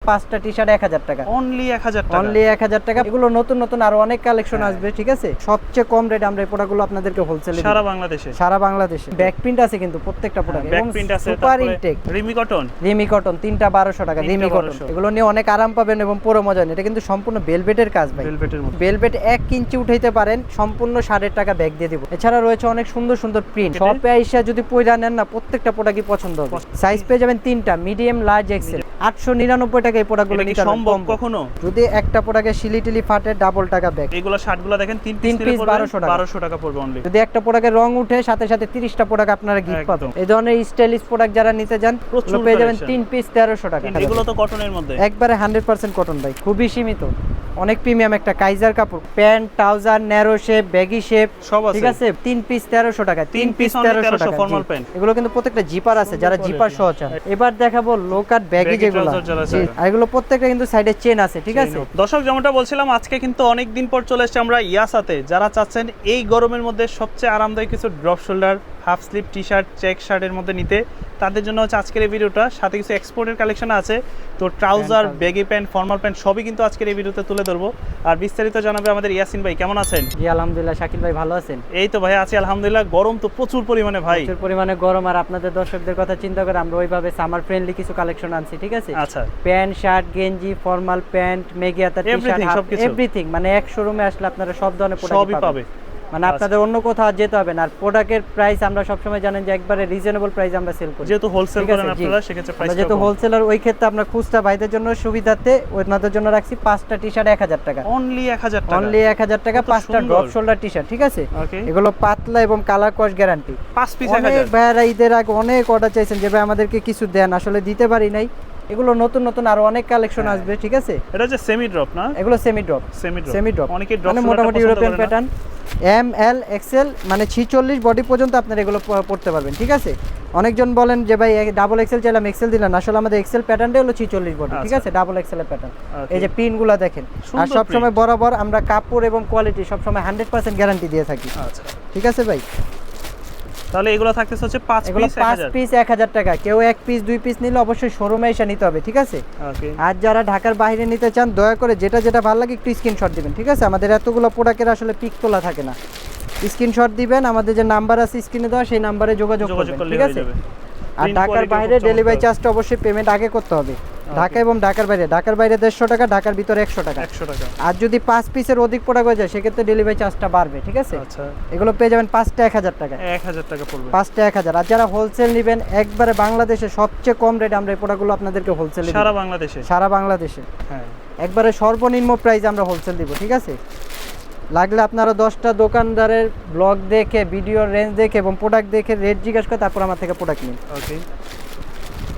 5টা টি-শার্ট 1000 টাকা, অনলি 1000 টাকা, অনলি 1000 টাকা। এগুলো নতুন নতুন আরো অনেক কালেকশন আসবে, ঠিক আছে। সবচেয়ে কম রেট আমরা এই প্রোডাক্টগুলো আপনাদেরকে হোলসেলে সারা বাংলাদেশে, সারা বাংলাদেশে। ব্যাক প্রিন্ট আছে কিন্তু প্রত্যেকটা প্রোডাক্টে, ব্যাক এবং প্রিন্ট আছে, সুপার তারপরে ইনটেক রিমি কটন, রিমি কটন 3টা 1200 টাকা, রিমি কটন। এগুলো নিয়ে অনেক আরাম পাবেন এবং পুরো মজা নেই। এটা কিন্তু সম্পূর্ণ ভেলভেটের কাজ ভাই, ভেলভেটের মধ্যে, ভেলভেট 1 ইঞ্চি উঠাইতে পারেন, সম্পূর্ণ 1000 টাকা ব্যাগ দিয়ে দিব। এছাড়া রয়েছে অনেক সুন্দর সুন্দর প্রিন্ট, শপে আইসা যদি পয়রা নেন না প্রত্যেকটা প্রোডাক্টই পছন্দ হবে। সাইজ পেয়ে যাবেন 3টা, মিডিয়াম, লার্জ, এক্সেল। 899 টাকা এই প্রোডাক্টগুলো নিতে সম্ভব কখনো? যদি একটা প্রোডাক্টে শিলিটিলি ফাটে ডাবল টাকা ব্যাগ। এগুলো শার্টগুলো দেখেন 3 পিস পিস 1200 টাকা পড়বে অনলি। যদি একটা প্রোডাক্টের রং উঠে সাথে সাথে 30টা প্রোডাক্ট আপনারা গিফট পাবেন। এই ধরনের স্টাইলিশ প্রোডাক্ট যারা নিতে যান পেয়ে যাবেন 3 পিস 1300 টাকা। এগুলো তো কটনের মধ্যে, একবারে 100% কটন ভাই, খুবই সীমিত, অনেক প্রিমিয়াম একটা কাইজার কাপড়। Pant, trouser, narrow shape, baggy shape সব আছে, ঠিক আছে। 3 পিস 1300 টাকা, 3 পিস 1300 টাকা ফর্মাল প্যান্ট। এগুলো কিন্তু প্রত্যেকটা জিপার আছে, যারা জিপার সহ চান। এবার দেখাবো লো কাট ব্যাগি যেগুলো, আর এগুলো প্রত্যেকটা কিন্তু সাইডে চেন আছে, ঠিক আছে। দর্শক যেমনটা বলছিলাম, আজকে কিন্তু অনেক দিন পর চলে এসেছি আমরা ইয়াসাতে। যারা চাচ্ছেন এই গরমের মধ্যে সবচেয়ে আরামদায়ী কিছু drop shoulder, half sleeve T shirt, check শার্টের মধ্যে নিতে, তাদের জন্য হচ্ছে আজকের এই ভিডিওটা। সাথে কিছু এক্সপোর্টের কালেকশন আছে, তো trouser, baggy pant, formal pant সবই কিন্তু আজকের এই ভিডিওতে তুলে ধরবো। আর বিস্তারিত জানাবে আমাদের ইয়াসিন ভাই। কেমন আছেন? জি আলহামদুলিল্লাহ। শাকিল ভাই ভালো আছেন? এই তো ভাই আছি আলহামদুলিল্লাহ। গরম তো প্রচুর পরিমাণে ভাই, প্রচুর পরিমাণে গরম। আর আপনাদের দর্শকদের কথা চিন্তা করে আমরা ওইভাবে সামার ফ্রেন্ডলি কিছু কালেকশন আনছি, ঠিক আছে। আচ্ছা, প্যান্ট, শার্ট, গেঞ্জি, ফর্মাল প্যান্ট, মেগিয়াতা টি-শার্ট, এভরিথিং, মানে এক শোরুমে আসলে আপনারা সব ধরনের প্রোডাক্ট পাবেন। মানে আপনাদের অন্য কোথাও যেতে হবে না। আর প্রোডাক্টের প্রাইস আমরা সবসময় জানেন যে একবারে রিজনেবল প্রাইস আমরা সেল করি, যেহেতু হোলসেল করেন আপনারা, সেক্ষেত্রে প্রাইস যেহেতু হোলসেলার, ওই ক্ষেত্রে আমরা খুচরা ভাইদের জন্য সুবিধাতে ওনাদের জন্য রাখছি 5টা টি-শার্ট 1000 টাকা, অনলি 1000 টাকা, অনলি 1000 টাকা। 5টা ড্রপ শোল্ডার টি-শার্ট, ঠিক আছে। এগুলো পাতলা এবং কালার ওয়াশ গ্যারান্টি। 5 পিস 1000। অনেক ভাইরা ঈদের আগে অনেক অর্ডার চাইছেন যে ভাই আমাদেরকে কিছু দেন, আসলে দিতে পারি নাই। এগুলো নতুন নতুন আরো অনেক কালেকশন আসবে, ঠিক আছে। এটা যে সেমি ড্রপ না? এগুলো সেমি ড্রপ, সেমি ড্রপ, অনেকে ড্রপ মানে মোটামুটি European pattern, M L XL, মানে 46 বডি পর্যন্ত আপনারা এগুলো পড়তে পারবেন, ঠিক আছে। অনেকজন বলেন যে ভাই ডাবল এক্সেল চাইলাম, এক্সেল দিলেন। আসলে আমাদের এক্সেল প্যাটার্নটাই হলো 46 বডি, ঠিক আছে, ডাবল এক্সেল এর প্যাটার্ন। এই যে পিনগুলো দেখেন। আর সব সময় বরাবর আমরা কাপড় এবং কোয়ালিটি সব সময় 100% গ্যারান্টি দিয়ে থাকি, আচ্ছা, ঠিক আছে ভাই। তাহলে এগুলো থাকতেছে হচ্ছে 5 পিস 1000 টাকা। কেউ 1 পিস 2 পিস নিলে অবশ্যই শোরুমে এসে নিতে হবে, ঠিক আছে। আর যারা ঢাকার বাইরে নিতে চান দয়া করে যেটা যেটা ভালো লাগে একটু স্ক্রিনশট দিবেন, ঠিক আছে। আমাদের এতগুলো প্রোডাক্টের আসলে পিক তোলা থাকে না, স্ক্রিনশট দিবেন। আমাদের যে নাম্বার আছে স্ক্রিনে দেওয়া, সেই নাম্বারে যোগাযোগ করবেন, ঠিক আছে। আর ঢাকার বাইরে ডেলিভারি চার্জটা অবশ্যই পেমেন্ট আগে করতে হবে। ঢাকা এবং ঢাকার বাইরে 150 টাকা, ঢাকার ভিতরে 100 টাকা। আর যদি 5 পিসের অধিক প্রোডাক্ট হয়ে যায় সেক্ষেত্রে ডেলিভারি চার্জটা বাড়বে, ঠিক আছে। আচ্ছা, এগুলো পেয়ে যাবেন 5টা 1000 টাকা, 1000 টাকা পড়বে, 5টা 1000। আর যারা হোলসেল নেবেন একবারে বাংলাদেশে সবচেয়ে কম রেট আমরা এই প্রোডাক্টগুলো আপনাদেরকে হোলসেলে সারা বাংলাদেশে, সারা বাংলাদেশে, হ্যাঁ, একবারে সর্বনিম্ন প্রাইস আমরা হোলসেল দিব, ঠিক আছে। লাগলে আপনারা 10টা দোকানদারের ব্লগ দেখে, ভিডিও রেঞ্জ দেখে এবং প্রোডাক্ট দেখে রেট জিজ্ঞাসা করে তারপর আমার থেকে প্রোডাক্ট নিন। ওকে,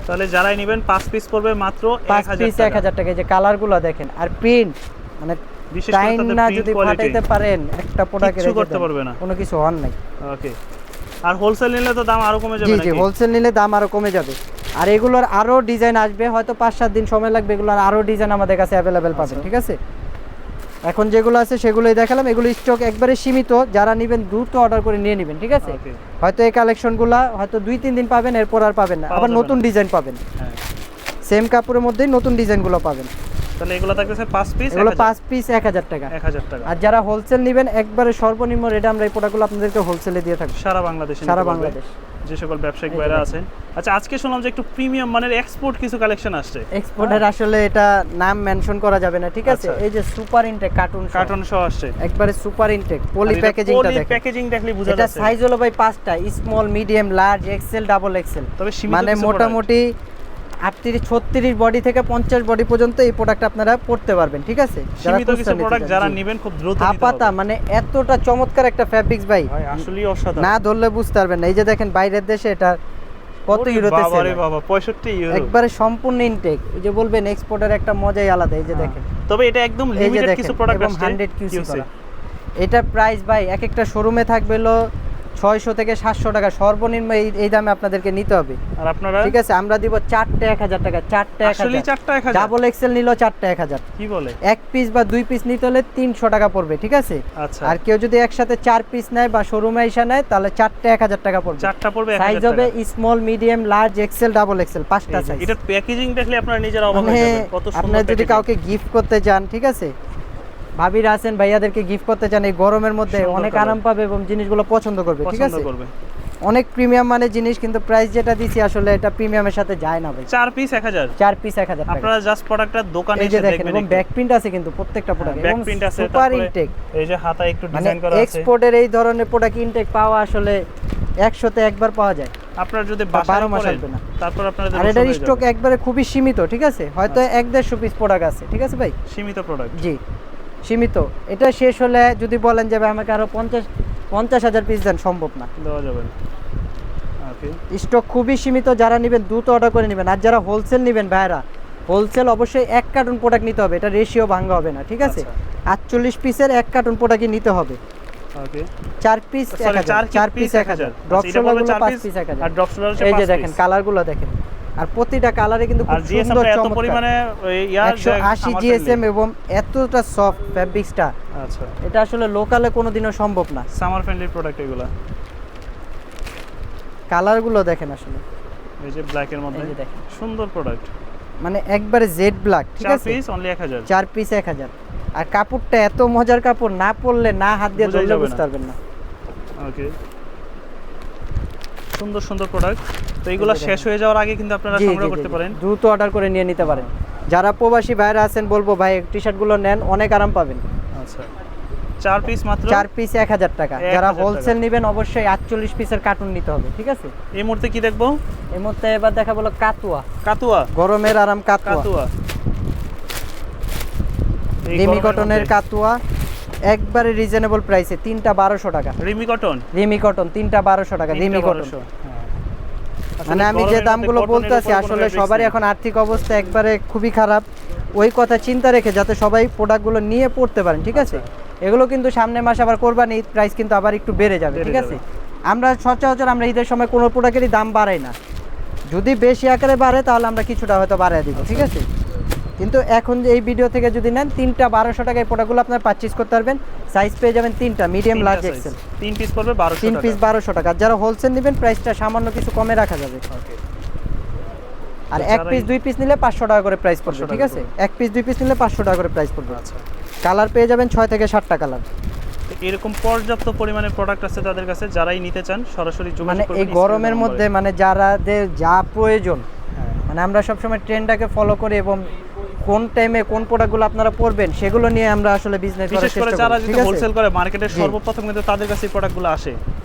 তাহলে যারাই নেবেন 5 পিস পড়বে মাত্র 1000 টাকা। এই যে কালারগুলো দেখেন, আর প্রিন্ট, মানে বিশেষ করে তাদের না যদি ফাটাইতে পারেন একটা প্রোডাক্টের কিছু করতে পারবে না, কোনো কিছু হন নাই। ওকে, আর হোলসেল নিলে তো দাম আরো কমে যাবে নাকি? জি, হোলসেল নিলে দাম আরো কমে যাবে। আর এগুলোর আরো ডিজাইন আসবে, হয়তো 5-7 দিন সময় লাগবে। এগুলোর আরো ডিজাইন আমাদের কাছে अवेलेबल পাবেন, ঠিক আছে। এখন যেগুলো আছে সেগুলোই দেখালাম। এগুলো স্টক একবারে সীমিত, যারা নেবেন দ্রুত অর্ডার করে নিয়ে নেবেন, ঠিক আছে। হয়তো এই কালেকশনগুলো হয়তো 2-3 দিন পাবেন, এরপর আর পাবেন না। আবার নতুন ডিজাইন পাবেন, সেম কাপড়ের মধ্যেই নতুন ডিজাইনগুলো পাবেন। তাহলে এগুলো থাকতেছে 5 পিস, এগুলো 5 পিস 1000 টাকা, 1000 টাকা। আর যারা হোলসেল নেবেন একবারে সর্বনিম্ন রেটে আমরা এই প্রোডাক্টগুলো আপনাদেরকে হোলসেলে দিয়ে থাকি সারা বাংলাদেশে, সারা বাংলাদেশ, যে সকল ব্যবসায়িক ভাইরা আছেন। আচ্ছা, আজকে শুনলাম যে একটু প্রিমিয়াম মানের এক্সপোর্ট কিছু কালেকশন আসছে। এক্সপোর্টের আসলে এটা নাম মেনশন করা যাবে না, ঠিক আছে। এই যে সুপার ইনটেক কার্টুন সহ আসছে, একবারে সুপার ইনটেক পলি প্যাকেজিংটা দেখেন। প্যাকেজিং দেখলে বোঝা যাচ্ছে যাচ্ছে। এটা সাইজ হলো ভাই 5টা, small, medium, large, XL, double XL. তবে মানে মোটামুটি 38-36 বডি থেকে 50 বডি পর্যন্ত এই প্রোডাক্ট আপনারা পড়তে পারবেন, ঠিক আছে। সীমিত কিছু প্রোডাক্ট যারা নেবেন খুব দ্রুত নিতে হবে। হাপাতা, মানে এতটা চমৎকার একটা ফ্যাব্রিক্স ভাই, আসলেই অসাধারণ, না ধরলে বুঝতে পারবেন না। এই যে দেখেন বাইরের দেশে এটা কত ইউরোতে সেল, আরে বাবা 65 ইউরো, একবারে সম্পূর্ণ ইনটেক। এই যে বলবেন এক্সপোর্টের একটা মজাই আলাদা। এই যে দেখেন, তবে এটা একদম লিমিটেড কিছু প্রোডাক্ট আসছে, 100 কিউসি করা। এটা প্রাইস ভাই এক একটা শোরুমে থাকবে হলো 600 থেকে 700 টাকা সর্বনিম্ন এই দামে আপনাদেরকে নিতে হবে। আর আপনারা ঠিক আছে, আমরা দিব 4টে 1000 টাকা, 4টে 1000। আসলে 4টা 1000 ডাবল এক্সেল নিলো 4টে 1000। কি বলে? এক পিস বা 2 পিস নিতে হলে 300 টাকা পড়বে, ঠিক আছে? আচ্ছা। আর কেউ যদি একসাথে 4 পিস নেয় বা শোরুমে এসে নেয় তাহলে 4টে 1000 টাকা পড়বে। 4টা পড়বে 1000 সাইজ হবে small, medium, large, XL, double XL, 5টা সাইজ। এটা প্যাকেজিং দেখলে আপনারা নিজেরা অবাক হয়ে যাবেন কত সুন্দর। আপনি যদি কাউকে গিফট করতে চান, ঠিক আছে, ভাবিরা আছেন ভাইয়াদেরকে গিফট করতে চান এই গরমের মধ্যে, অনেক আরাম পাবে এবং জিনিসগুলো পছন্দ করবে, ঠিক আছে? অনেক প্রিমিয়াম মানে জিনিস, কিন্তু প্রাইস যেটা দিছি আসলে এটা প্রিমিয়ামের সাথে যায় না ভাই। 4 পিস 1000, 4 পিস 1000 টাকা। আপনারা জাস্ট প্রোডাক্টটা দোকানে এই যে এসে দেখেন, দেখবেন। এবং ব্যাক প্রিন্ট আছে কিন্তু প্রত্যেকটা প্রোডাক্টে, ব্যাক এবং প্রিন্ট আছে, সুপার তারপরে ইনটেক। এই যে হাতা একটু মানে ডিজাইন করা আছে। এক্সপোর্টের এই ধরনের প্রোডাক্ট ইনটেক পাওয়া আসলে 100তে একবার পাওয়া যায়। আপনারা যদি 12 মাস বাসায় আসবে না। তারপর আপনাদের আর এটার স্টক একবারে খুবই সীমিত, ঠিক আছে? হয়তো 1-150 পিস প্রোডাক্ট আছে, ঠিক আছে ভাই? সীমিত প্রোডাক্ট। জি, সীমিত। এটা শেষ হলে যদি বলেন যে ভাই আমাকে আরো 50,000 পিস দেন, সম্ভব না, দেওয়া যাবে না। ওকে, স্টক খুবই সীমিত। যারা নেবেন দ্রুত অর্ডার করে নেবেন। আর যারা হোলসেল নেবেন ভাইরা, হোলসেল অবশ্যই 1 কার্টন প্রোডাক্ট নিতে হবে, এটা রেশিও ভাঙা হবে না, ঠিক আছে? 48 পিসের 1 কার্টন প্রোডাক্টই নিতে হবে। ওকে, 4 পিস 1000, 4 পিস 1000, ড্রপ শোলারগুলো 5 পিস 1000। আর ড্রপ শোলার হচ্ছে 5 এই যে পিস। দেখেন কালারগুলো দেখেন, আর প্রতিটা কালারে কিন্তু খুব আর জিএসএম সুন্দর এত চমৎকার। পরিমাণে ইয়ার 180 জিএসএম এবং এতটা সফট ফ্যাব্রিক্সটা, আচ্ছা, এটা আসলে লোকালে কোনোদিনও সম্ভব না। সামার ফ্রেন্ডলি প্রোডাক্ট এগুলা। কালারগুলো দেখেন আসলে, এই যে ব্ল্যাক এর মধ্যে এই যে দেখেন, সুন্দর প্রোডাক্ট। মানে একবারে জেড ব্ল্যাক, ঠিক 4 আছে? Piece only 1000। 4 পিস 1000। আর কাপড়টা এত মজার কাপড়, না পরলে, না হাত দিয়ে বোঝাই ধরলে যাবে বুঝতে পারবেন না। ওকে, সুন্দর সুন্দর প্রোডাক্ট। তো এগুলো শেষ হয়ে যাওয়ার আগে কিন্তু আপনারা জি, সংগ্রহ জি, করতে জি, পারেন। দ্রুত অর্ডার করে নিয়ে নিতে পারেন। যারা প্রবাসী ভাইরা আছেন বলবো ভাই টি শার্টগুলো নেন, অনেক আরাম পাবেন। আচ্ছা, 4 পিস মাত্র 4 পিস 1000 টাকা। 1000 যারা টাকা। হোলসেল নেবেন অবশ্যই 48 পিসের কার্টুন নিতে হবে, ঠিক আছে? এই মুহূর্তে কি দেখবো? এই মুহূর্তে এবার দেখা বলো কাতুয়া, কাতুয়া। গরমের আরাম কাতুয়া, কাতুয়া এই রিমি গরমের কটনের মধ্যে। কাতুয়া, একবারে রিজনেবল প্রাইসে, 3টা 1200 টাকা। রিমি কটন, রিমি কটন 3টা 1200 টাকা, রিমি কটন। হ্যাঁ। মানে আমি যে দামগুলো বলতেছি আসলে সবারই এখন আর্থিক অবস্থা একবারে খুবই খারাপ, ওই কথা চিন্তা রেখে যাতে সবাই প্রোডাক্টগুলো নিয়ে পড়তে পারেন, ঠিক আছে? এগুলো কিন্তু সামনের মাসে আবার কোরবানি ঈদ, প্রাইস কিন্তু আবার একটু বেড়ে যাবে, ঠিক আছে? আমরা সচরাচর আমরা ঈদের সময় কোনো প্রোডাক্টেরই দাম বাড়াই না, যদি বেশি আকারে বাড়ে তাহলে আমরা কিছুটা হয়তো বাড়ায় দিব, ঠিক আছে? কিন্তু এখন যে এই ভিডিও থেকে যদি নেন 3টা 1200 টাকায় প্রোডাক্টগুলো আপনারা পারচেজ করতে পারবেন। সাইজ পেয়ে যাবেন 3টা, মিডিয়াম, লার্জ, এক্সেল। 3 পিস পড়বে 1200 টাকা। 3 পিস 1200 টাকা। যারা হোলসেল নেবেন প্রাইসটা সামান্য কিছু কমে রাখা যাবে। ওকে, আর 1 পিস 2 পিস নিলে 500 টাকা করে প্রাইস পড়বে, 500 ঠিক আছে? 1 পিস 2 পিস নিলে 500 টাকা করে প্রাইস পড়বে। আচ্ছা। কালার পেয়ে যাবেন 6 থেকে 7টা কালার। তো এরকম পর্যাপ্ত পরিমাণে প্রোডাক্ট আছে তাদের কাছে, যারাই নিতে চান সরাসরি যোগাযোগ মানে করবেন। এই গরমের মধ্যে মানে যারাদের যা প্রয়োজন, হ্যাঁ। মানে আমরা সবসময় ট্রেন্ডটাকে ফলো করি এবং কোন টাইমে কোন প্রোডাক্টগুলো আপনারা পড়বেন সেগুলো নিয়ে আমরা আসলে বিজনেস করার বিশেষ করে চেষ্টা যারা করি, যদি ঠিক আছে? হোলসেল করে মার্কেটের জি। সর্বপ্রথম কিন্তু তাদের কাছে এই প্রোডাক্টগুলো আসে,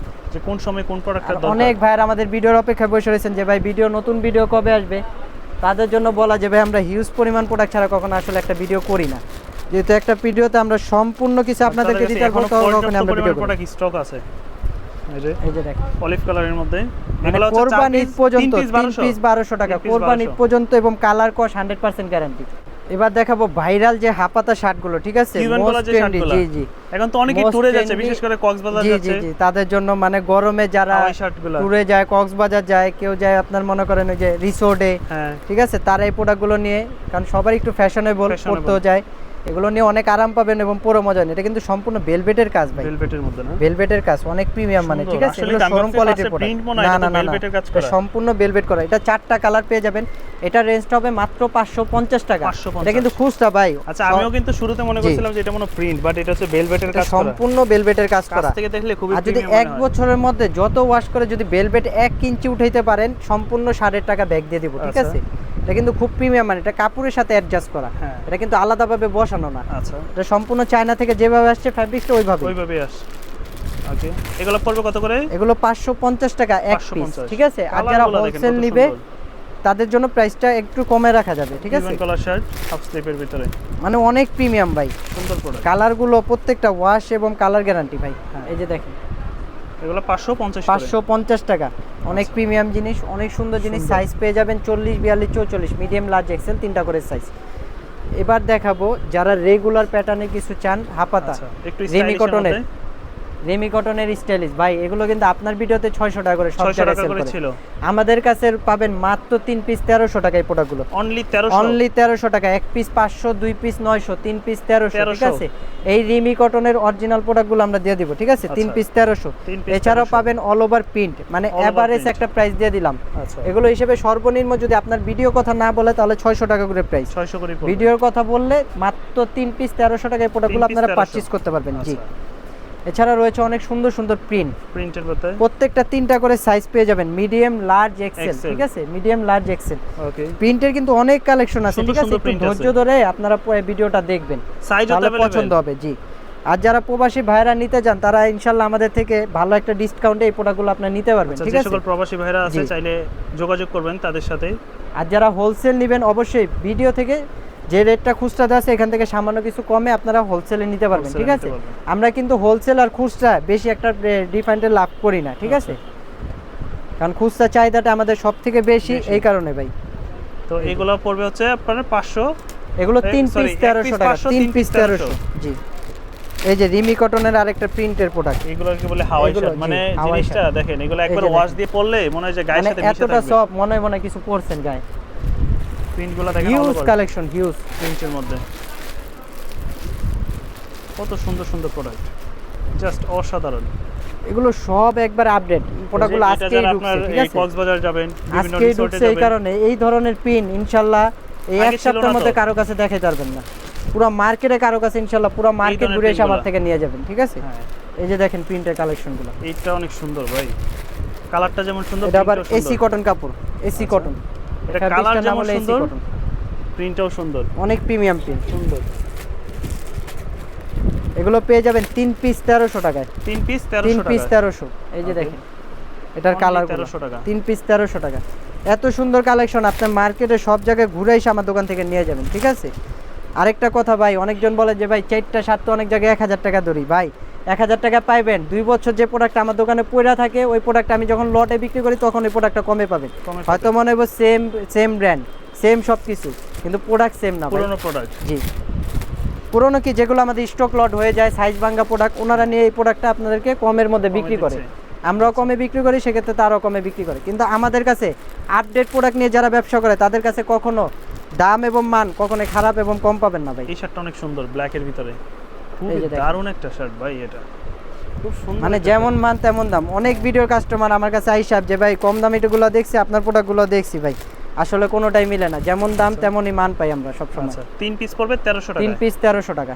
যে কোন সময় কোন প্রোডাক্টটা আর দরকার। অনেক ভাইয়ের আমাদের ভিডিওর অপেক্ষায় বসে রয়েছেন যে ভাই ভিডিও, নতুন ভিডিও কবে আসবে। তাদের জন্য বলা যে ভাই আমরা হিউজ পরিমাণ প্রোডাক্ট ছাড়া কখনো আসলে একটা ভিডিও করি না, যেহেতু একটা ভিডিওতে আমরা সম্পূর্ণ কিছু আপনাদেরকে দিতে পারবো, তখন আমরা ভিডিও করি। প্রোডাক্ট স্টক আছে। এই যে দেখেন, অলিভ কালারের মধ্যে মানে এগুলো হচ্ছে 4 কোরবান ঈদ পিস, পর্যন্ত 3 পিস 3 পিস 1200 টাকা, 3 পিস কোরবান ঈদ 1200 পর্যন্ত, এবং কালার কস 100% গ্যারান্টি। এবার দেখাবো ভাইরাল যে হাপাতা শার্টগুলো, ঠিক আছে? কিউবান কলার যে শার্টগুলো। জি জি, এখন তো অনেকেই Most ট্যুরে যাচ্ছে, trendy- বিশেষ করে কক্সবাজার জি জি যাচ্ছে। জি, তাদের জন্য মানে গরমে যারা হাওয়াই শার্টগুলো। ট্যুরে যায়, কক্সবাজার যায়, কেউ যায় আপনার মনে করেন ওই যে রিসোর্টে, হ্যাঁ, ঠিক আছে? তারা এই প্রোডাক্টগুলো নিয়ে, কারণ সবার একটু ফ্যাশনেবল করতেও যায়, এগুলো নিয়ে অনেক আরাম পাবেন এবং পুরো মজা নেন। এটা কিন্তু সম্পূর্ণ ভেলভেটের কাজ ভাই, ভেলভেটের মধ্যে না? ভেলভেটের কাজ, অনেক প্রিমিয়াম মানে, ঠিক আছে? আসলে এগুলো দামি শোরুম হচ্ছে কোয়ালিটির পাশে প্রোডাক্ট। print মনে হয়, না এটা না তো না, velvet-এর কাজ এটা করা। সম্পূর্ণ ভেলভেট করা। এটা 4টা কালার পেয়ে যাবেন। এটা রেঞ্জটা হবে মাত্র 550 টাকা। 550 এটা কিন্তু খুচরা ভাই। আচ্ছা, আমিও কিন্তু শুরুতে মনে করছিলাম যে এটা মনে প্রিন্ট, বাট এটা হচ্ছে ভেলভেটের এটা কাজ করা। সম্পূর্ণ ভেলভেটের কাজ কাছ করা। থেকে দেখলে খুবই আর যদি প্রিমিয়াম 1 বছরের মধ্যে যত ওয়াশ করে যদি ভেলভেট 1 ইঞ্চি উঠাইতে পারেন, সম্পূর্ণ 5.5 টাকা ব্যাগ দিয়ে দিব, ঠিক আচ্ছা। আছে? এটা কিন্তু খুব প্রিমিয়াম মানে, এটা কাপড়ের সাথে অ্যাডজাস্ট করা, হ্যাঁ। এটা কিন্তু আলাদাভাবে বসানো না। আচ্ছা, এটা সম্পূর্ণ চায়না থেকে যেভাবে আসছে ফ্যাব্রিক্সটা ওইভাবে। ওইভাবে আসে। ওকে, এগুলো পড়বে কত করে? এগুলো 550 টাকা এক পিস, 550 ঠিক আছে? আর যারা হোলসেল নিবে তাদের জন্য প্রাইসটা একটু কমে রাখা যাবে, ঠিক আছে? কিউবান কলার শার্ট হাফ স্লিপের ভিতরে, মানে অনেক প্রিমিয়াম ভাই, সুন্দর প্রোডাক্ট। কালারগুলো প্রত্যেকটা ওয়াশ এবং কালার গ্যারান্টি ভাই। এই যে দেখেন, এগুলো 550 করে। 550 টাকা, অনেক প্রিমিয়াম জিনিস, অনেক সুন্দর জিনিস। সাইজ পেয়ে যাবেন 40, 42, 44, মিডিয়াম, লার্জ, এক্সেল, 3টা করে সাইজ। এবার দেখাবো যারা রেগুলার প্যাটার্নে কিছু চান, হাপাতা আচ্ছা, একটু রিমি স্টাইলিশ কটনের। রেমি কটনের স্টাইলিশ ভাই, এগুলো কিন্তু আপনার ভিডিওতে 600 টাকা করে সব 600 জায়গায় টাকা সেল করে করে। ছিল। আমাদের কাছে পাবেন মাত্র 3 পিস 1300 টাকায় প্রোডাক্টগুলো। অনলি 1300। অনলি 1300 টাকা, এক পিস 500, 2 পিস 900, 3 পিস 1300, ঠিক আছে? এই রিমি কটনের অরিজিনাল প্রোডাক্টগুলো আমরা দিয়ে দিব, ঠিক আছে? 3 পিস 1300। এছাড়াও পাবেন অল ওভার প্রিন্ট, মানে এভারেজ একটা প্রাইস দিয়ে দিলাম। আচ্ছা, এগুলো হিসেবে সর্বনিম্ন যদি আপনার ভিডিও কথা না বলে তাহলে 600 টাকা করে প্রাইস। 600 করে পড়বে। ভিডিওর কথা বললে মাত্র 3 পিস 1300 টাকায় প্রোডাক্টগুলো 3 পিস আপনারা 1300 পারচেজ করতে পারবেন। জি, আচ্ছা। এছাড়া রয়েছে অনেক সুন্দর সুন্দর প্রিন্ট, প্রিন্টের মধ্যে প্রত্যেকটা 3টা করে সাইজ পেয়ে যাবেন, মিডিয়াম, লার্জ, এক্সেল, XL ঠিক আছে? Medium, large, XL. ওকে। প্রিন্টের কিন্তু অনেক কালেকশন আছে, সুন্দর ঠিক আছে? সুন্দর একটু print ধৈর্য আছে। ধরে আপনারা পুরো ভিডিওটা দেখবেন, সাইজও তাহলে अवेलेबल পছন্দ হবে। জি, আর যারা প্রবাসী ভাইরা নিতে চান তারা ইনশাআল্লাহ আমাদের থেকে ভালো একটা ডিসকাউন্টে এই প্রোডাক্টগুলো আপনি নিতে পারবেন, আচ্ছা, ঠিক যে আছে? সকল প্রবাসী ভাইরা আছে জি। চাইলে যোগাযোগ করবেন তাদের সাথে। আর যারা হোলসেল নেবেন অবশ্যই ভিডিও থেকে যে রেটটা খুচরা আছে এখান থেকে সামান্য কিছু কমে আপনারা হোলসেলে নিতে পারবেন, Wholesale ঠিক নিতে আছে? পারবেন। আমরা কিন্তু হোলসেল আর খুচরা বেশি একটা ডিফারেন্টে লাভ করি না, ঠিক আছে? কারণ খুচরা চাহিদাটা আমাদের সব থেকে বেশি, এই কারণে ভাই। তো এগুলো পড়বে হচ্ছে আপনার 500। এগুলো 3 sorry, পিস এক 1300 piece টাকা, 500, 3 তিন পিস piece 1300। জি, এই যে রিমি কটনের আরেকটা প্রিন্টের প্রোডাক্ট, এগুলোকে বলে হাওয়াই এগুলো, শার্ট, জি, মানে হাওয়াই জিনিসটা দেখেন এগুলো একবার যে ওয়াশ দেখেন। দিয়ে পরলে মনে হয় যে গায়ের মানে সাথে মিশে এতটা থাকবে। সব মনে মনে কিছু পড়ছেন গায়ে। প্রিন্টগুলো দেখেন huge all over collection, huge. প্রিন্টের মধ্যে কত সুন্দর সুন্দর প্রোডাক্ট, জাস্ট অসাধারণ। এগুলো সব একবার আপডেট প্রোডাক্টগুলো এটা আজকেই যারা ঢুকছে, আপনার ঠিক এই আছে? কক্সবাজার যাবেন, বিভিন্ন আজকেই রিসোর্টে ঢুকছে, এই যাবেন, কারণে এই ধরনের পিন ইনশাআল্লাহ এই আগে এক ছিল সপ্তাহের না মধ্যে তো। কারো কাছে দেখাতে পারবেন না। পুরো মার্কেটে কারো কাছে ইনশাআল্লাহ পুরো মার্কেট ধরনের ঘুরে এসে আমার printগুলো। থেকে নিয়ে যাবেন, ঠিক আছে? হ্যাঁ, এই যে দেখেন প্রিন্টের কালেকশনগুলো, এইটা অনেক সুন্দর ভাই, কালারটা যেমন সুন্দর, এটা আবার প্রিন্টটাও এসি সুন্দর। কটন কাপড়, এসি আচ্ছা। কটন। এটা এটা কালার নাম যেমন হলো এসি সুন্দর, কটন, প্রিন্টটাও সুন্দর, অনেক প্রিমিয়াম প্রিন্ট। সুন্দর। এগুলো পেয়ে যাবেন 3 পিস 1300 টাকায়, 3 পিস 3 1300 পিস টাকা। 1300। এই যে Okay. দেখেন এটার Only কালার 1300 টাকা। 3 পিস 1300 টাকা। এত সুন্দর কালেকশন আপনি মার্কেটে সব জায়গায় ঘুরে এসে আমার দোকান থেকে নিয়ে যাবেন, ঠিক আছে? আরেকটা কথা ভাই, অনেকজন বলে যে ভাই 4টা 7টা অনেক জায়গায় 1000 টাকা ধরি, ভাই 1000 টাকা পাইবেন 2 বছর যে প্রোডাক্ট আমার দোকানে পড়া থাকে ওই প্রোডাক্ট আমি যখন লটে বিক্রি করি তখন ওই প্রোডাক্টটা কমে পাবেন। কমে পাবেন। হয়তো মনে হবে সেম ব্র্যান্ড, সেম সব কিছু, কিন্তু প্রোডাক্ট সেম না ভাই। পুরনো প্রোডাক্ট। জি, পুরনো কি যেগুলো আমাদের স্টক লট হয়ে যায়, সাইজ ভাঙ্গা প্রোডাক্ট, ওনারা নিয়ে এই প্রোডাক্টটা আপনাদেরকে কমের মধ্যে কমে বিক্রি করে, দিচ্ছে। আমরাও কমে বিক্রি করি, সেক্ষেত্রে তারাও কমে বিক্রি করে। কিন্তু আমাদের কাছে আপডেট প্রোডাক্ট নিয়ে যারা ব্যবসা করে তাদের কাছে কখনো দাম এবং মান কখনো খারাপ এবং কম পাবেন না ভাই। এই শার্টটা অনেক সুন্দর, ব্ল্যাকের ভিতরে, খুব এই যে দেখেন। দারুণ একটা শার্ট ভাই, এটা খুব সুন্দর। মানে একটা যেমন মান তেমন দাম। অনেক ভিডিওর কাস্টমার আমার কাছে আইসাব যে ভাই কম দাম এটাগুলো দেখছি, আপনার প্রোডাক্টগুলো দেখছি, ভাই আসলে কোনোটাই মিলে না, যেমন দাম তেমনই মান পাই আমরা শার্ট। সবসময়। আচ্ছা, 3 পিস পড়বে 1300 টাকা। 3 পিস 1300 টাকা,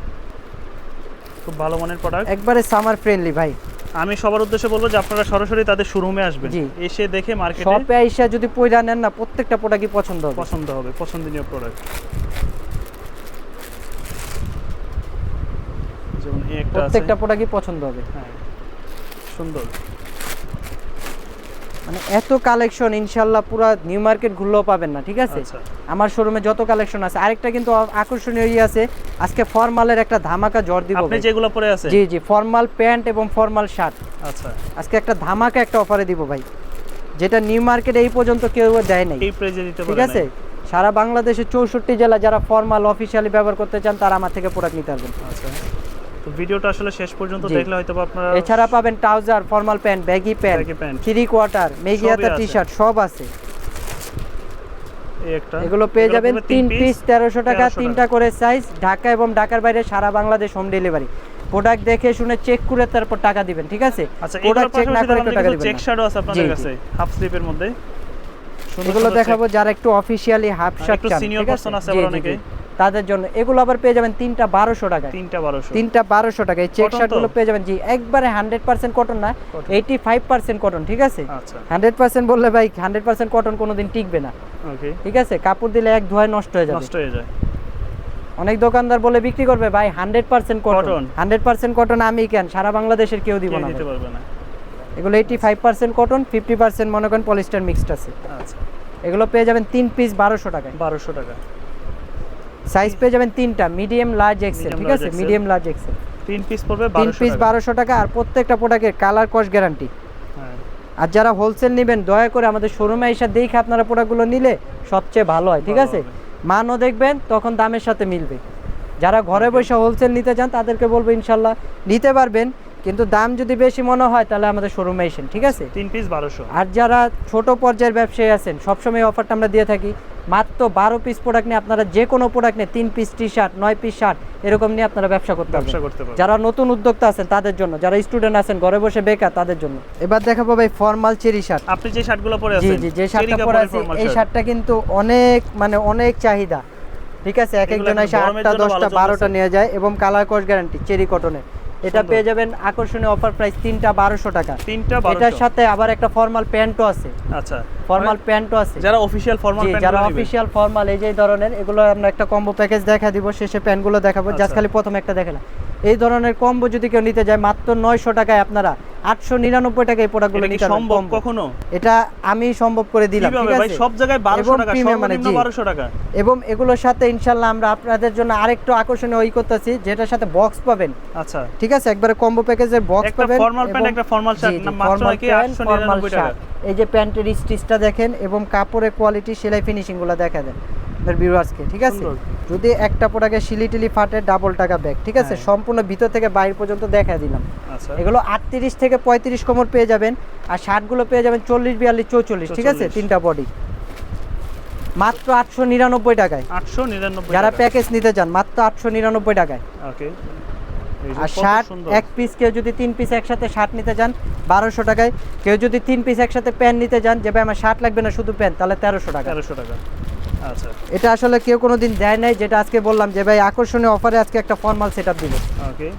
খুব ভালো মানের প্রোডাক্ট। একবারে সামার ফ্রেন্ডলি ভাই। আমি সবার উদ্দেশ্যে বলবো যে আপনারা সরাসরি তাদের শোরুমে আসবেন, জি। এসে দেখে মার্কেটে শপে আইসা যদি পয়রা নেন না, প্রত্যেকটা প্রোডাক্টই পছন্দ হবে। পছন্দ হবে, পছন্দনীয় প্রোডাক্ট। যেমন এই একটা আছে, প্রত্যেকটা প্রোডাক্টই পছন্দ হবে। হ্যাঁ সুন্দর। মানে এত কালেকশন ইনশাল্লাহ পুরো নিউ মার্কেট ঘুরলেও পাবেন না, ঠিক আছে? আচ্ছা। আমার শোরুমে যত কালেকশন আছে, আরেকটা কিন্তু আকর্ষণীয় আছে, আজকে ফর্মালের একটা ধামাকা জ্বর দিব আপনি ভাই। যেগুলো পরে আছে, জি জি, ফর্মাল প্যান্ট এবং ফর্মাল শার্ট আচ্ছা, আজকে একটা ধামাকা একটা অফারে দিব ভাই, যেটা নিউ মার্কেটে এই পর্যন্ত কেউ দেয় নাই, এই প্রাইজে দিতে ঠিক পারেন। আছে? সারা বাংলাদেশে 64 জেলা যারা ফর্মাল অফিসিয়ালি ব্যবহার করতে চান তারা আমার থেকে প্রোডাক্ট নিতে পারবেন। আচ্ছা, তো ভিডিওটা আসলে শেষ পর্যন্ত জি। দেখলে হয়তো বা আপনারা এছাড়া পাবেন trouser, formal pant, baggy pant, Baggy pant, 3 quarter, মেগিয়াতা আছে। টি শার্ট সব আছে। এই একটা, এগুলো পেয়ে এগুলো যাবেন পড়বে 3 পিস 1300 টাকা, 1300 তিনটা করে সাইজ, ঢাকা এবং ঢাকার বাইরে সারা বাংলাদেশ হোম ডেলিভারি। প্রোডাক্ট দেখে শুনে চেক করে তারপর টাকা দিবেন, ঠিক আছে? আচ্ছা, প্রোডাক্ট চেক না করে কেউ টাকা দিবেন চেক না। শার্টও আছে আপনাদের জি, জি। কাছে হাফ স্লিপের মধ্যে, সুন্দর এগুলো সুন্দর দেখাবো যারা একটু অফিশিয়ালি হাফ শার্ট একটু চান, senior ঠিক আছে? person আছে জি, আবার জি, অনেকে। জি। তাদের জন্য এগুলো আবার পেয়ে যাবেন তিনটা 1200 টাকায়, তিনটা 1200। তিনটা 1200 টাকায়। চেক Cotton শার্টগুলো তো? পেয়ে যাবেন, জি একবারে 100% কটন না, Cotton। 85% কটন, ঠিক আছে? আচ্ছা, 100% বললে ভাই 100% কটন কোনোদিন টিকবে না, ওকে, ঠিক আছে? কাপড় দিলে এক ধোয়ায় নষ্ট হয়ে যাবে। নষ্ট হয়ে যায়। অনেক দোকানদার বলে বিক্রি করবে ভাই 100% কটন, Cotton। 100% কটন আমি কেন, সারা বাংলাদেশের কেউ দিব কেউ না দিতে ভাই। পারবে না। এগুলো 85% কটন, 50% মনে করেন পলিস্টার মিক্সড আছে। আচ্ছা, এগুলো পেয়ে যাবেন 3 পিস 1200 টাকায়। 1200 টাকা। সাইজ পেয়ে যাবেন তিনটা, মিডিয়াম, লার্জ, এক্সেল, Medium, ঠিক large, আছে? XL। Medium, large, XL. 3 piece পড়বে 3 পিস 1200 টাকা। 1200 টাকা, আর প্রত্যেকটা প্রোডাক্টের কালার কস গ্যারান্টি। হ্যাঁ, আর যারা হোলসেল নেবেন দয়া করে আমাদের শোরুমে এসে দেখে আপনারা প্রোডাক্টগুলো নিলে সবচেয়ে ভালো হয়, ঠিক ভালো আছে? হবে। মানও দেখবেন তখন দামের সাথে মিলবে। যারা ঘরে বসে হোলসেল নিতে চান তাদেরকে বলবো ইনশাল্লাহ নিতে পারবেন, কিন্তু দাম যদি বেশি মনে হয় তাহলে আমাদের শোরুমে আসেন, ঠিক আছে? 3 পিস 1200। আর যারা ছোট পর্যায়ের ব্যবসায়ী আছেন সবসময় অফারটা আমরা দিয়ে থাকি, মাত্র 12 পিস প্রোডাক্ট নিয়ে আপনারা যে কোনো প্রোডাক্ট নিয়ে 3 piece T shirt, 9 piece shirt এরকম নিয়ে আপনারা ব্যবসা করতে পারবেন। যারা নতুন উদ্যোক্তা আছেন তাদের জন্য, যারা স্টুডেন্ট আছেন ঘরে বসে বেকার তাদের জন্য। এবার দেখাবো ভাই ফর্মাল চেরি শার্ট। আপনি যে শার্টগুলো পরে জি আছেন, জি, যে শার্টটা পরে আছি এই শার্টটা কিন্তু অনেক মানে অনেক চাহিদা, ঠিক আছে? এক একজন এসে 8টা 10টা 12টা নিয়ে যায় এবং কালার কস গ্যারান্টি চেরি কটনের। এটা পেয়ে যাবেন আকর্ষণীয় অফার প্রাইস 3টা 1200 টাকা। 3টা 1200। এটার সাথে আবার একটা ফর্মাল প্যান্টও আছে। আচ্ছা, ফর্মাল প্যান্টও আছে। যারা অফিশিয়াল ফর্মাল প্যান্ট, যারা অফিশিয়াল ফর্মাল এই যে ধরনের, এগুলো আমরা একটা কম্বো প্যাকেজ দেখা দিব, শেষে প্যান্টগুলো দেখাবো। জাস্ট খালি প্রথমে একটা দেখালাম। এই ধরনের কম্বো যদি কেউ নিতে যায় মাত্র 900 টাকায় আপনারা 899 টাকায় এই প্রোডাক্টগুলো নিতে পারবেন। সম্ভব কখনো? এটা আমি সম্ভব করে দিলাম, ঠিক আছে? ভাই সব জায়গায় 1200 টাকা, সর্বনিম্ন 1200 টাকা। এবং এগুলোর সাথে ইনশাআল্লাহ আমরা আপনাদের জন্য আরেকটু আকর্ষণীয় ওই করতেছি, যেটার সাথে বক্স পাবেন। আচ্ছা, ঠিক আছে, একবারে কম্বো প্যাকেজের বক্স পাবেন। একটা ফর্মাল প্যান্ট, একটা ফর্মাল শার্ট, মাত্র কি 899 টাকা। এই যে প্যান্টের স্টিচটা দেখেন এবং কাপড়ের কোয়ালিটি, সেলাই ফিনিশিং গুলো দেখা দেন ভিউয়ার্সকে, ঠিক আছে? যদি একটা প্রোডাক্টে শিলিটিলি ফাটে ডাবল টাকা ব্যাগ, ঠিক আছে? সম্পূর্ণ ভিতর থেকে বাইরে পর্যন্ত দেখা দিলাম। আচ্ছা, এগুলো 38 থেকে 35 কোমর পেয়ে যাবেন, আর শার্টগুলো পেয়ে যাবেন 40 42 44, ঠিক আছে? তিনটা বডি মাত্র 899 টাকায়। 899 যারা প্যাকেজ নিতে চান মাত্র 899 টাকায়। ওকে। আর শার্ট এক পিস, কেউ যদি 3 পিস একসাথে শার্ট নিতে চান 1200 টাকায়। কেউ যদি 3 পিস একসাথে প্যান্ট নিতে চান, যে ভাই আমার শার্ট লাগবে না শুধু প্যান্ট, তাহলে 1300 টাকা। 1300 টাকা। আচ্ছা, এটা আসলে কেউ কোনোদিন দেয় নাই, যেটা আজকে বললাম যে ভাই আকর্ষণীয় অফারে আজকে একটা ফর্মাল সেটআপ দিব। ওকে।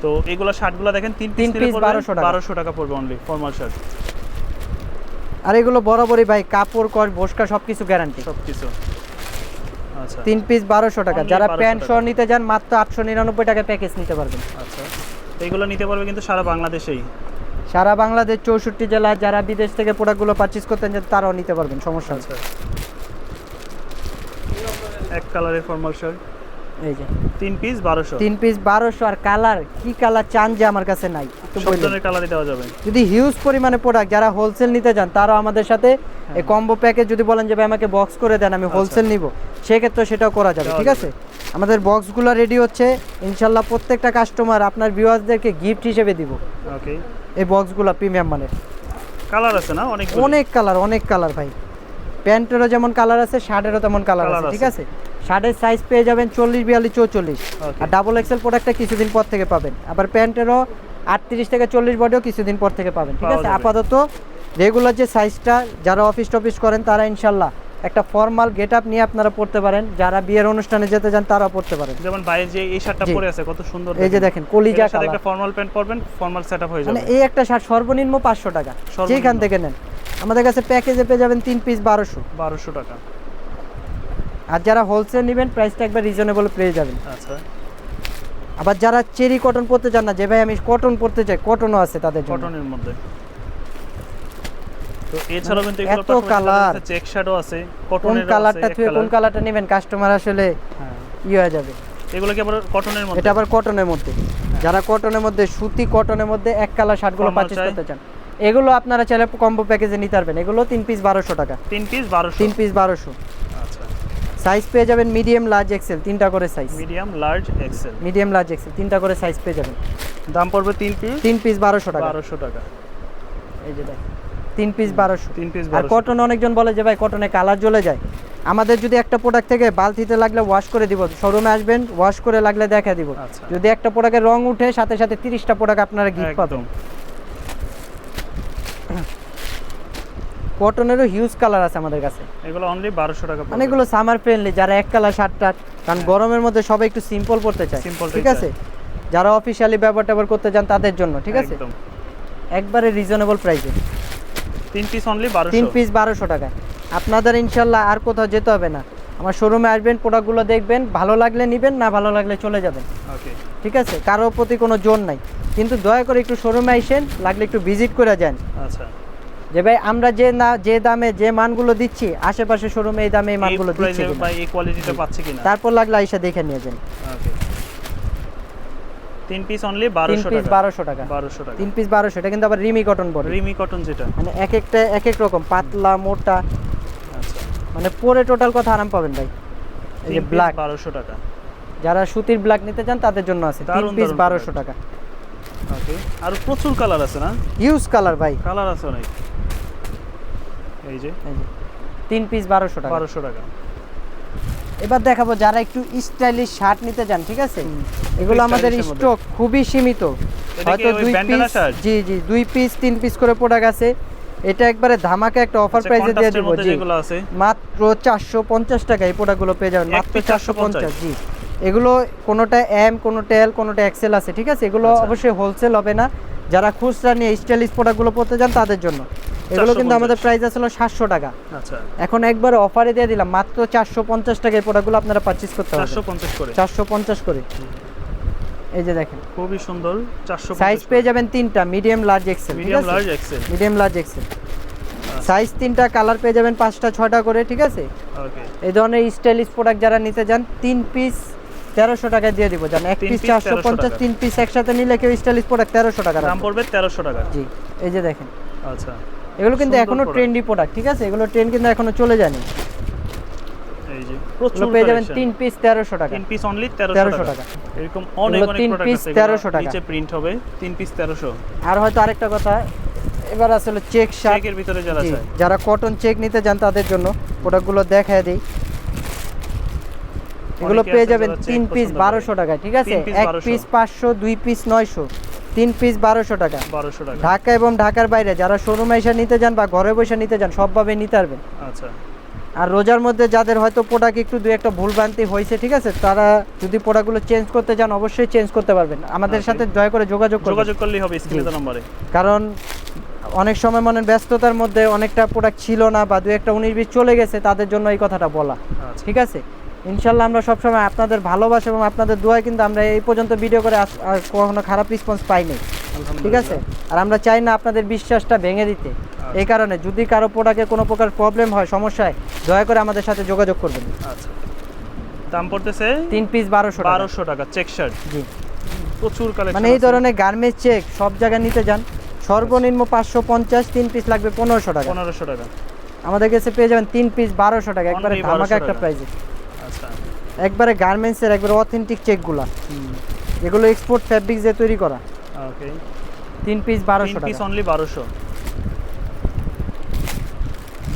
তো এগুলো শার্টগুলো দেখেন 3 পিস 1200 টাকা পড়বে অনলি ফর্মাল শার্ট। আর এগুলো বরাবরই ভাই কাপড় কস বসকা সবকিছু গ্যারান্টি, সবকিছু। আচ্ছা, 3 পিস 1200 টাকা। যারা প্যান্ট সহ নিতে চান মাত্র 899 টাকা প্যাকেজ নিতে পারবেন। আচ্ছা, এগুলো নিতে পারবে কিন্তু সারা বাংলাদেশেই, সারা বাংলাদেশ 64 জেলা। যারা বিদেশ থেকে প্রোডাক্টগুলো পারচেজ করতে চান তারাও নিতে পারবেন, সমস্যা আছে। এক কালারের ফর্মাল শার্ট, এই যে 3 পিস 1200। 3 পিস 1200। আর কালার কি কালার চান যে আমার কাছে নাই, একটু সব বলুন। ধরনের কালারই দেওয়া যাবে। যদি হিউজ পরিমাণে প্রোডাক্ট যারা হোলসেল নিতে চান তারাও আমাদের সাথে এই কম্বো প্যাকেজ যদি বলেন যে ভাই আমাকে বক্স করে দেন, আমি হোলসেল নিব, সেক্ষেত্রে সেটাও করা যাবে, ঠিক আছে? আমাদের বক্সগুলো রেডি হচ্ছে, ইনশাল্লাহ প্রত্যেকটা কাস্টমার আপনার ভিউয়ার্সদেরকে গিফট হিসেবে দিব। ওকে। এই বক্সগুলো প্রিমিয়াম মানের। কালার আছে না অনেক অনেক কালার ভাই। প্যান্টেরও যেমন কালার আছে, শার্টেরও তেমন কালার আছে, ঠিক আছে? শার্টের সাইজ পেয়ে যাবেন 40 42 44। আর ডাবল এক্সেল প্রোডাক্টটা কিছুদিন পর থেকে পাবেন। আবার প্যান্টেরও 38 থেকে 40 বডিও কিছুদিন পর থেকে পাবেন, ঠিক আছে? আপাতত রেগুলার যে সাইজটা, যারা অফিস টফিস করেন তারা ইনশাল্লাহ একটা ফর্মাল গেটআপ নিয়ে আপনারা পড়তে পারেন। যারা বিয়ের অনুষ্ঠানে যেতে চান তারাও পড়তে পারেন। যেমন বাইরে যে এই শার্টটা পরে আছে কত সুন্দর, এই যে দেখেন কলিজা কালার। একটা ফর্মাল প্যান্ট পরবেন, ফর্মাল সেটআপ হয়ে যাবে। মানে এই একটা শার্ট সর্বনিম্ন 500 টাকা, যেখান থেকে নেন। আমাদের কাছে প্যাকেজে পেয়ে যাবেন 3 পিস 1200 টাকা। আর যারা হোলসেল নেবেন প্রাইসটা একবার রিজনেবল পেয়ে যাবেন। আচ্ছা, আবার যারা চেরি কটন পরতে চান না, যে ভাই আমি কটন পরতে চাই, কটনও আছে তাদের জন্য। কটনের মধ্যে তো এছাড়াও কিন্তু এত কালার, চেক শার্টও আছে, কোন কটনের কালারটা থেকে কোন কালারটা নেবেন কাস্টমার আসলে হয়ে যাবে। এগুলো কি আবার কটনের মধ্যে? এটা আবার কটনের মধ্যে। যারা কটনের মধ্যে, সুতি কটনের মধ্যে এক কালার শার্টগুলো পারচেজ করতে চান, এগুলো আপনারা চাইলে কম্বো প্যাকেজে নিতে পারবেন। এগুলো 3 পিস 1200 টাকা। 3 পিস 1200। 3 পিস 1200। আচ্ছা, সাইজ পেয়ে যাবেন মিডিয়াম লার্জ এক্সেল, তিনটা করে size. Medium large XL, medium large Excel তিনটা করে সাইজ পেয়ে যাবেন। দাম পড়বে 3 পিস 1200 টাকা। 1200 টাকা। এই যে দেখেন 3 পিস 1200। 3 পিস 1200। আর কটন অনেকজন বলে যে ভাই কটনে কালার জ্বলে যায়। আমাদের যদি একটা প্রোডাক্ট থেকে বালতিতে লাগলে ওয়াশ করে দিব, শোরুমে আসবেন ওয়াশ করে লাগলে দেখা দিব। যদি একটা প্রোডাক্টের রং উঠে সাথে সাথে 30টা প্রোডাক্ট আপনারা গিফট পাবেন। কটনেরও হিউজ কালার আছে আমাদের কাছে। এগুলো অনলি 1200 টাকা। মানে এগুলো সামার ফ্রেন্ডলি, যারা এক কালার শার্টটা, কারণ গরমের মধ্যে সবাই একটু সিম্পল পড়তে চায়, ঠিক আছে? যারা অফিশিয়ালি ব্যবহার করতে চান তাদের জন্য, ঠিক আছে? একবারে রিজনেবল প্রাইসে 3 পিস অনলি 1200। 3 পিস 1200 টাকায়। আপনাদের ইনশাল্লাহ আর কোথাও যেতে হবে না, আমার শোরুমে আসবেন, প্রোডাক্টগুলো দেখবেন, ভালো লাগলে নেবেন, না ভালো লাগলে চলে যাবেন, ওকে? ঠিক আছে? কারোর প্রতি কোনো জোর নাই, কিন্তু দয়া করে একটু শোরুমে আসেন, লাগলে একটু ভিজিট করে যান। আচ্ছা, যে ভাই আমরা যে দামে যে মানগুলো দিচ্ছি, আশেপাশে শোরুমে এই দামে এই মানগুলো দিচ্ছি কিনা, ভাই এই কোয়ালিটিটা পাচ্ছি কিনা, তারপর লাগলে আইসা দেখে নিয়ে যান। ওকে। 3 পিস অনলি 1200 টাকা। 1200 টাকা। 1200 টাকা। 3 পিস 1200। এটা কিন্তু আবার রিমি কটন বলে। রিমি কটন যেটা, মানে এক একটা এক এক রকম, পাতলা মোটা। আচ্ছা, মানে পরে টোটাল কথা আরাম পাবেন ভাই। এই যে ব্ল্যাক 1200 টাকা। যারা সুতির ব্ল্যাক নিতে চান তাদের জন্য আছে 3 পিস 1200 টাকা। ওকে, আর প্রচুর কালার আছে না? হিউজ কালার ভাই, কালার আছে অনেক। এই যে 3 পিস 1200 টাকা। 1200 টাকা। এবার দেখাবো যারা একটু স্টাইলিশ শার্ট নিতে চান, ঠিক আছে, এগুলো আমাদের স্টক খুবই সীমিত, হয়তো 2 পিস, জি জি 2 পিস 3 পিস করে প্রোডাক্ট আছে। এটা একবারে ধামাকা একটা অফার প্রাইসে দিয়ে দেব, জি মাত্র 450 টাকা এই প্রোডাক্টগুলো পেয়ে যাবেন, মাত্র 450। জি, এগুলো কোনোটা এম, কোনোটা এল, কোনোটা এক্সেল আছে, ঠিক আছে, এগুলো অবশ্যই হোলসেল হবে না, যারা খুচরা নিয়ে স্টাইলিশ প্রোডাক্টগুলো পড়তে চান তাদের জন্য। এগুলো কিন্তু আমাদের প্রাইস আসলে 700 টাকা, আচ্ছা, এখন একবার অফারে দিয়ে দিলাম মাত্র 450 টাকা এই প্রোডাক্টগুলো আপনারা পারচেজ করতে পারবেন। 450 করে। এই যে দেখেন খুবই সুন্দর, 450। সাইজ পেয়ে যাবেন তিনটা, medium, large, XL, medium, large, XL, medium, large, XL size তিনটা, কালার পেয়ে যাবেন 5টা 6টা করে, ঠিক আছে। ওকে, এই ধরনের স্টাইলিশ প্রোডাক্ট যারা নিতে চান 3 পিস 1300 টাকা দিয়ে দিব, জান 1 পিস 450, 3 পিস একসাথে নিলে কেউ স্টাইলিশ প্রোডাক্ট 1300 টাকা দাম পড়বে, 1300 টাকা। জি, এই যে দেখেন, আচ্ছা, এগুলো কিন্তু এখনো ট্রেন্ডি প্রোডাক্ট, ঠিক আছে, এগুলো ট্রেন্ড কিন্তু এখনো চলে যায়নি। এই যে প্রচুর পেয়ে যাবেন 3 পিস 1300 টাকা, 3 পিস অনলি 1300 টাকা। এরকম অনেক অনেক প্রোডাক্ট আছে, 1300 টাকা নিচে প্রিন্ট হবে, 3 পিস 1300। আর হয়তো আরেকটা কথা, এবার আসলে চেক শার্ট, চেকের ভিতরে যারা চায়, যারা কটন চেক নিতে চান তাদের জন্য প্রোডাক্টগুলো দেখায় দেই। এগুলো পেয়ে যাবেন 3 পিস 1200 টাকা, ঠিক আছে, 1 পিস 500, 2 পিস 900, 3 পিস 1200 টাকা। 1200 টাকা। ঢাকা এবং ঢাকার বাইরে যারা শোরুমে এসে নিতে যান বা ঘরে বসে নিতে যান সবভাবে নিতে পারবেন। আচ্ছা, আর রোজার মধ্যে যাদের হয়তো প্রোডাক্ট একটু দুই একটা ভুলভ্রান্তি হয়েছে, ঠিক আছে, তারা যদি প্রোডাক্টগুলো চেঞ্জ করতে চান অবশ্যই চেঞ্জ করতে পারবেন, আমাদের সাথে দয়া করে যোগাযোগ করলেই হবে স্ক্রিনে দেওয়া নম্বরে। কারণ অনেক সময় মনে ব্যস্ততার মধ্যে অনেকটা প্রোডাক্ট ছিল না বা দুই একটা 19-20 চলে গেছে, তাদের জন্য এই কথাটা বলা, ঠিক আছে। ইনশাল্লাহ আমরা সবসময় আপনাদের ভালোবাসা এবং আপনাদের দোয়ায় কিন্তু আমরা এই পর্যন্ত ভিডিও করে কখনো খারাপ রেসপন্স পাইনি, ঠিক আছে। আর আমরা চাই না আপনাদের বিশ্বাসটা ভেঙে দিতে, এই কারণে যদি কারো প্রোডাক্টে কোনো প্রকার প্রবলেম হয়, সমস্যা হয়, দয়া করে আমাদের সাথে যোগাযোগ করবেন। আচ্ছা, দাম পড়তেছে 3 পিস 1200 টাকা চেক শার্ট। জি, প্রচুর কালেকশন, মানে এই ধরনের গার্মেন্টস চেক সব জায়গায় নিতে যান সর্বনিম্ন 550, 3 পিস লাগবে 1500 টাকা। 1500 টাকা আমাদের কাছে পেয়ে যাবেন 3 পিস 1200 টাকা, একবারে ধামাকা একটা প্রাইসে। আচ্ছা, একবারে গার্মেন্টসের একবারে অথেন্টিক চেকগুলা, এগুলো এক্সপোর্ট ফ্যাব্রিক দিয়ে তৈরি করা। ওকে, 3 পিস 1200 টাকা, 3 পিস অনলি 1200।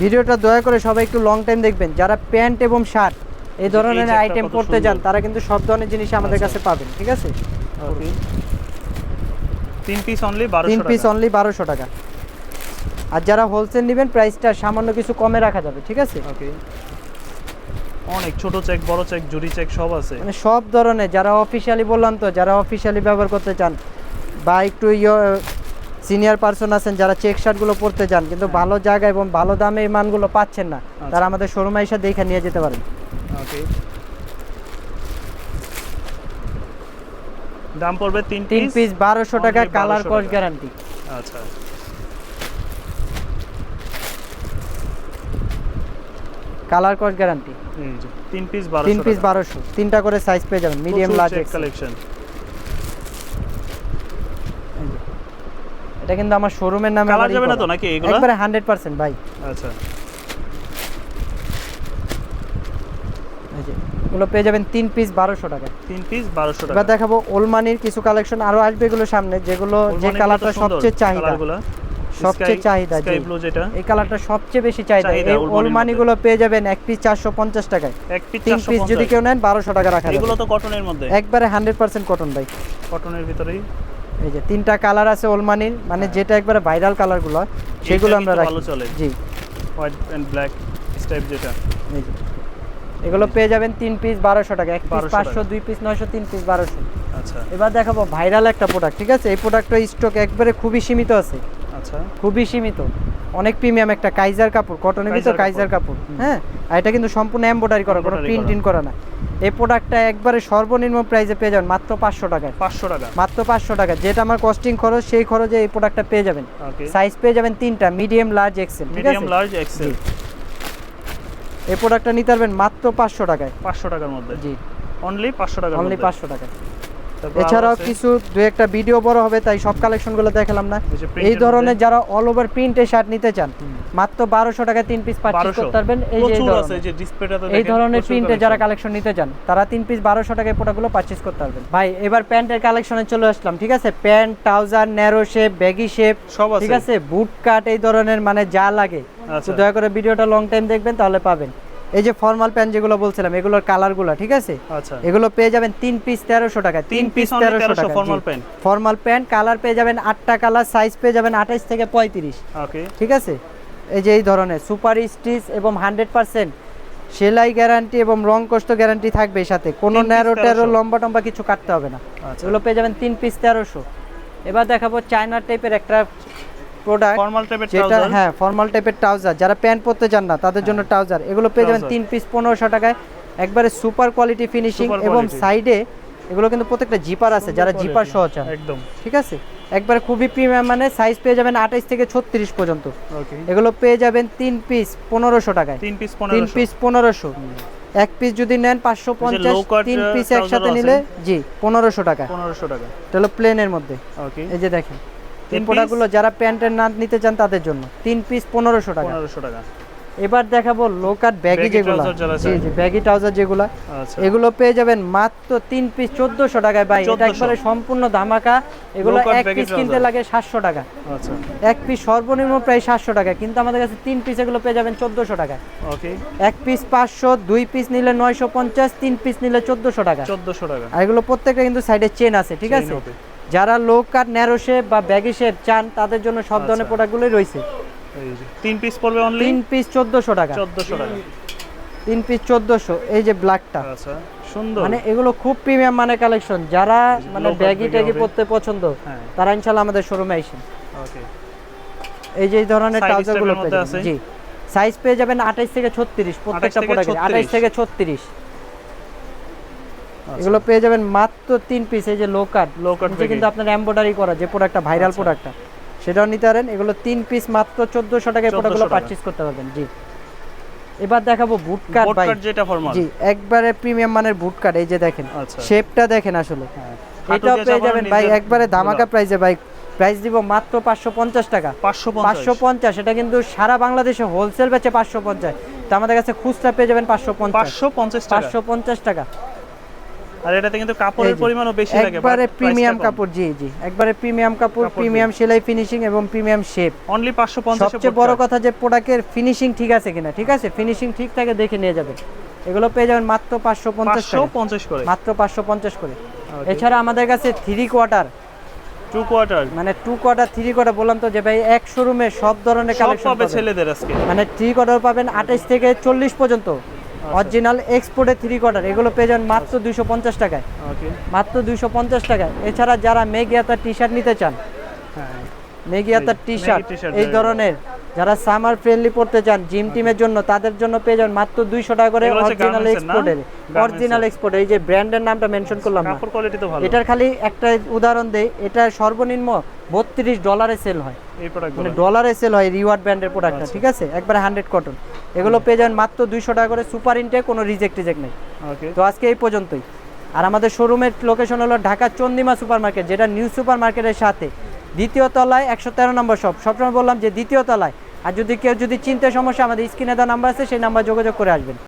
ভিডিওটা দয়া করে সবাই একটু লং টাইম দেখবেন, যারা প্যান্ট এবং শার্ট এই ধরনের আইটেম পড়তে যান তারা কিন্তু সব ধরনের জিনিস আমাদের কাছে পাবেন, ঠিক আছে। ওকে, 3 পিস অনলি 1200 3 টাকা, পিস অনলি 1200 টাকা। আর যারা হোলসেল নেবেন প্রাইসটা সামান্য কিছু কমে রাখা যাবে, ঠিক আছে। ওকে, অনেক ছোট চেক, বড় চেক, জুরি চেক সব আছে, মানে সব ধরনের, যারা অফিশিয়ালি বললাম তো, যারা অফিশিয়ালি ব্যবহার করতে চান বা একটু সিনিয়র পারসন আছেন যারা চেক শার্টগুলো পরতে চান কিন্তু ভালো জায়গা এবং ভালো দামে এই মানগুলো পাচ্ছেন না, তারা আমাদের শোরুমে এসে দেখে নিয়ে যেতে পারেন। ওকে, দাম পড়বে 3 পিস 1200 টাকা, কালার কস গ্যারান্টি। আচ্ছা, কালার কস গ্যারান্টি। এই যে 3 পিস 1200, 3 পিস 1200, তিনটা করে সাইজ পেয়ে যাবেন, মিডিয়াম, লার্জ, কালেকশন। এটা কিন্তু আমার শোরুমের নামে কালার যাবে না তো নাকি এগুলো? একবারে 100% ভাই। আচ্ছা, এই যে এগুলো পেয়ে যাবেন 3 পিস 1200 টাকা, 3 পিস 1200 টাকা। এবার দেখাবো ওলমানির কিছু কালেকশন আরো আসবে এগুলো সামনে, যেগুলো যে কালারটা সবচেয়ে চাহিদা, সবচেয়ে চাহিদা, স্কাই ব্লু যেটা, এই কালারটা সবচেয়ে বেশি চাহিদা। এই ওলমানিগুলো পেয়ে যাবেন 1 পিস 450 টাকায়, 1 পিস 3 পিস যদি কেউ নেন 1200 টাকা রাখা যাবে। এগুলো তো কটনের মধ্যে, একবারে 100% কটন ভাই, কটনের ভিতরেই। এই যে তিনটা কালার আছে ওলমানির, মানে যেটা একবারে ভাইরাল কালারগুলো সেগুলো আমরা রাখি, ভালো চলে। জি, হোয়াইট এন্ড ব্ল্যাক স্টাইপ যেটা, এই যে এগুলো পেয়ে যাবেন 3 পিস 1200 টাকা, 1 পিস 500, 2 পিস 900, 3 পিস 1200। আচ্ছা, এবার দেখাবো ভাইরাল একটা প্রোডাক্ট, ঠিক আছে, এই প্রোডাক্টটা স্টক একবারে খুবই সীমিত আছে, আচ্ছা, খুবই সীমিত, অনেক প্রিমিয়াম একটা কাইজার কাপড়, কটনের ভিতর কাইজার কাপড়, হ্যাঁ, আর এটা কিন্তু সম্পূর্ণ এমব্রয়ডারি করা, কোনো প্রিন্টিং করা না। এই প্রোডাক্টটা একবারে সর্বনিম্ন প্রাইসে পেয়ে যাবেন মাত্র 500 টাকায়, 500 টাকা, মাত্র 500 টাকা, যেটা আমার কস্টিং খরচ সেই খরচে এই প্রোডাক্টটা পেয়ে যাবেন। ওকে, সাইজ পেয়ে যাবেন তিনটা, মিডিয়াম, লার্জ, এক্সেল, ঠিক আছে, মিডিয়াম, লার্জ, এক্সেল। এই প্রোডাক্টটা নিতে পারবেন মাত্র 500 টাকায়, 500 টাকার মধ্যে, জি, অনলি 500 টাকা, অনলি 500 টাকা। তারপর এছাড়াও আরো আছে। কিছু দু একটা ভিডিও বড় হবে তাই সব কালেকশনগুলো দেখালাম না। এই যে এই print এর ধরনের মধ্যে। যারা অল ওভার প্রিন্টের শার্ট নিতে চান মাত্র 1200 টাকায় 3 পিস পারচেজ 1200 করতে পারবেন। এই যে এই প্রচুর আছে, ধরনের এই যে ডিসপ্লেটাতে এই দেখেন ধরনের প্রচুর প্রিন্টে যারা collection। কালেকশন নিতে চান তারা 3 পিস 1200 টাকায় প্রোডাক্টগুলো পারচেজ করতে পারবেন। ভাই এবার প্যান্টের কালেকশনে চলে আসলাম, ঠিক আছে? Pant, trouser, narrow shape, baggy shape সব আছে। ঠিক আছে, বুট কাট, এই ধরনের মানে যা লাগে। আচ্ছা। তো দয়া করে ভিডিওটা লং টাইম দেখবেন তাহলে পাবেন। এই যে ফর্মাল প্যান্ট যেগুলো বলছিলাম এগুলোর কালারগুলো, ঠিক আছে? আচ্ছা এগুলো পেয়ে যাবেন 3 পিস 1300 টাকায়। 3 পিস 1300 টাকা formal pant. Formal pant colour পেয়ে যাবেন 8টা কালার, সাইজ পেয়ে যাবেন 28 থেকে 35, ওকে ঠিক আছে? এই যে এই ধরনের সুপার স্টিচ এবং 100% সেলাই গ্যারান্টি এবং রং কষ্ট গ্যারান্টি থাকবে এর সাথে। কোনো 3 piece ন্যারো টেরো 1300 লম্বা টম্বা কিছু কাটতে হবে না। আচ্ছা এগুলো পেয়ে যাবেন 3 পিস 1300। এবার দেখাবো চায়না টাইপের একটা প্রোডাক্ট, ফর্মাল টাইপের যেটা ট্রাউজার। হ্যাঁ ফর্মাল টাইপের ট্রাউজার, যারা প্যান্ট পরতে চান না তাদের জন্য ট্রাউজার। এগুলো পেয়ে যাবেন trouser। 3 পিস 1500 টাকায়, একবারে সুপার কোয়ালিটি ফিনিশিং Super এবং quality। সাইডে এগুলো কিন্তু প্রত্যেকটা জিপার আছে, যারা জিপার সহ চান, একদম ঠিক আছে? একবারে খুবই প্রিমিয়াম, মানে সাইজ পেয়ে যাবেন 28 থেকে 36 পর্যন্ত। ওকে এগুলো পেয়ে যাবেন 3 পিস 1500 টাকায়। 3 পিস 3 1500 পিস 1500, এক পিস যদি নেন 550, low cut, 3 পিস trouser একসাথে আছে। নিলে জি 1500 টাকা। 1500 টাকা এটা হলো প্লেনের মধ্যে। ওকে এই যে দেখেন এই 3 প্রোডাক্টগুলো যারা প্যান্টের না নিতে চান তাদের জন্য 3 পিস 1500 টাকা। 1500 টাকা এবার দেখাবো লো কাট ব্যাগি Baggy যেগুলো, trouser যারা জি চায়। জি ব্যাগি ট্রাউজার যেগুলো, আচ্ছা এগুলো পেয়ে যাবেন মাত্র 3 পিস 1400 টাকায়। ভাই এটা 1400 একবারে সম্পূর্ণ ধামাকা। এগুলো Low cut এক baggy পিস কিনতে trouser। লাগে 700 টাকা, আচ্ছা এক পিস সর্বনিম্ন প্রায় 700 টাকা, কিন্তু আমাদের কাছে 3 পিস এগুলো পেয়ে যাবেন 1400 টাকা। ওকে এক পিস 500, 2 পিস নিলে 950, 3 পিস নিলে 1400 টাকা। 1400 টাকা আর এগুলো প্রত্যেকটা কিন্তু সাইডে চেন আছে, ঠিক Chain আছে? হবে। যারা লো কাট ন্যারো শেপ বা ব্যাগি শেপ চান তাদের জন্য সব ধরনের আচ্ছা। প্রোডাক্টগুলোই রয়েছে। এই যে 3 পিস পড়বে অনলি 3 পিস 1400 টাকা, 1400 টাকা 3 পিস 1400। এই যে ব্ল্যাকটা, আচ্ছা সুন্দর মানে এগুলো খুব প্রিমিয়াম মানে কালেকশন। যারা মানে low cut ব্যাগি baggy ট্যাগি হবে। পরতে পছন্দ হ্যাঁ তারা ইনশাআল্লাহ আমাদের শোরুমে আসেন। ওকে এই যে এই ধরনের Side ট্রাউজারগুলো step এর পেয়ে মধ্যে যাবেন, আছে। জি সাইজ পেয়ে যাবেন 28 থেকে 36 প্রত্যেকটা থেকে প্রোডাক্টে, 36 28 থেকে 36। আচ্ছা। এগুলো পেয়ে যাবেন মাত্র 3 পিস। এই যে লো কাট, Low cut নিচে baggy। কিন্তু আপনার এমব্রয়ডারি করা যে প্রোডাক্টটা ভাইরাল আচ্ছা। প্রোডাক্টটা সেটাও নিতে পারেন। এগুলো 3 পিস মাত্র 1400 টাকায় 1400 প্রোডাক্টগুলো টাকা। পারচেজ করতে পারবেন। জি এবার দেখাবো বুট কাট। বোট ভাই কাট যেটা ফর্মাল জি একবারে প্রিমিয়াম মানের বুট কাট। এই যে দেখেন আচ্ছা শেপটা দেখেন আসলে, হ্যাঁ এটাও পেয়ে যাবেন ভাই একবারে ধামাকা প্রাইসে। ভাই প্রাইস দিব মাত্র 550 টাকা। 550 550, এটা কিন্তু সারা বাংলাদেশে হোলসেল বেচে 550, তো আমাদের কাছে খুচরা পেয়ে যাবেন 550 550 টাকা 550 টাকা। আর এটাতে কিন্তু কাপড়ের এই যে, পরিমাণও বেশি লাগে একবারে প্রিমিয়াম কাপড়, জি জি একবারে প্রিমিয়াম কাপড়, কাপড় প্রিমিয়াম সেলাই ফিনিশিং এবং প্রিমিয়াম শেপ। অনলি 550 সবচেয়ে বড় কথা যে প্রোডাক্টের ফিনিশিং ঠিক আছে কিনা, ঠিক আছে? ফিনিশিং ঠিক থাকে দেখে নিয়ে যাবেন। এগুলো পেয়ে যাবেন মাত্র 550 টাকা, 550 করে মাত্র 550 করে। Okay. এছাড়া আমাদের কাছে 3 কোয়ার্টার 2 কোয়ার্টার মানে 2 কোয়ার্টার 3 কোয়ার্টার বললাম তো যে ভাই এক শোরুমে সব ধরনের সব কালেকশন পাবে ছেলেদের আজকে মানে 3 কোয়ার্টার পাবেন 28 থেকে 40 পর্যন্ত। অরিজিনাল এক্সপোর্টের 3 কোয়ার্টার এগুলো পেয়ে যাবেন মাত্র 250 টাকায়, ওকে মাত্র 250 টাকায়। এছাড়া যারা মেগিয়াতার টি শার্ট নিতে চান, হ্যাঁ মেগিয়াতার টি শার্ট Maggie t-shirt এই ধরনের যারা সামার ফ্রেন্ডলি পড়তে চান জিম টিমের জন্য তাদের জন্য পেয়ে যাবেন মাত্র 200 টাকা করে। এগুলো হচ্ছে অরিজিনাল garments এর না? এক্সপোর্টের, Garments অরিজিনাল এর। এক্সপোর্ট। এই যে ব্র্যান্ডের নামটা মেনশন করলাম না, কাপড় কোয়ালিটি তো ভালো এটার খালি একটা উদাহরণ দেই, এটা সর্বনিম্ন $32 সেল হয়, এই প্রোডাক্ট মানে ডলারে সেল হয় রিওয়ার্ড ব্র্যান্ডের প্রোডাক্টটা, আচ্ছা। ঠিক আছে? একবারে 100 কটন। এগুলো পেয়ে যাবেন মাত্র 200 টাকা করে, সুপার ইনটেক, কোনো রিজেক্ট নেই। ওকে তো আজকে এই পর্যন্তই। আর আমাদের শোরুমের লোকেশন হলো ঢাকা চন্দিমা সুপার মার্কেট, যেটা নিউ সুপার মার্কেটের সাথে, দ্বিতীয় তলায় 113 নম্বর শপ। সবসময় বললাম যে দ্বিতীয় তলায়। আর যদি কেউ চিনতে সমস্যা, আমাদের স্ক্রিনে দেওয়া নাম্বার আছে, সেই নাম্বার যোগাযোগ করে আসবেন।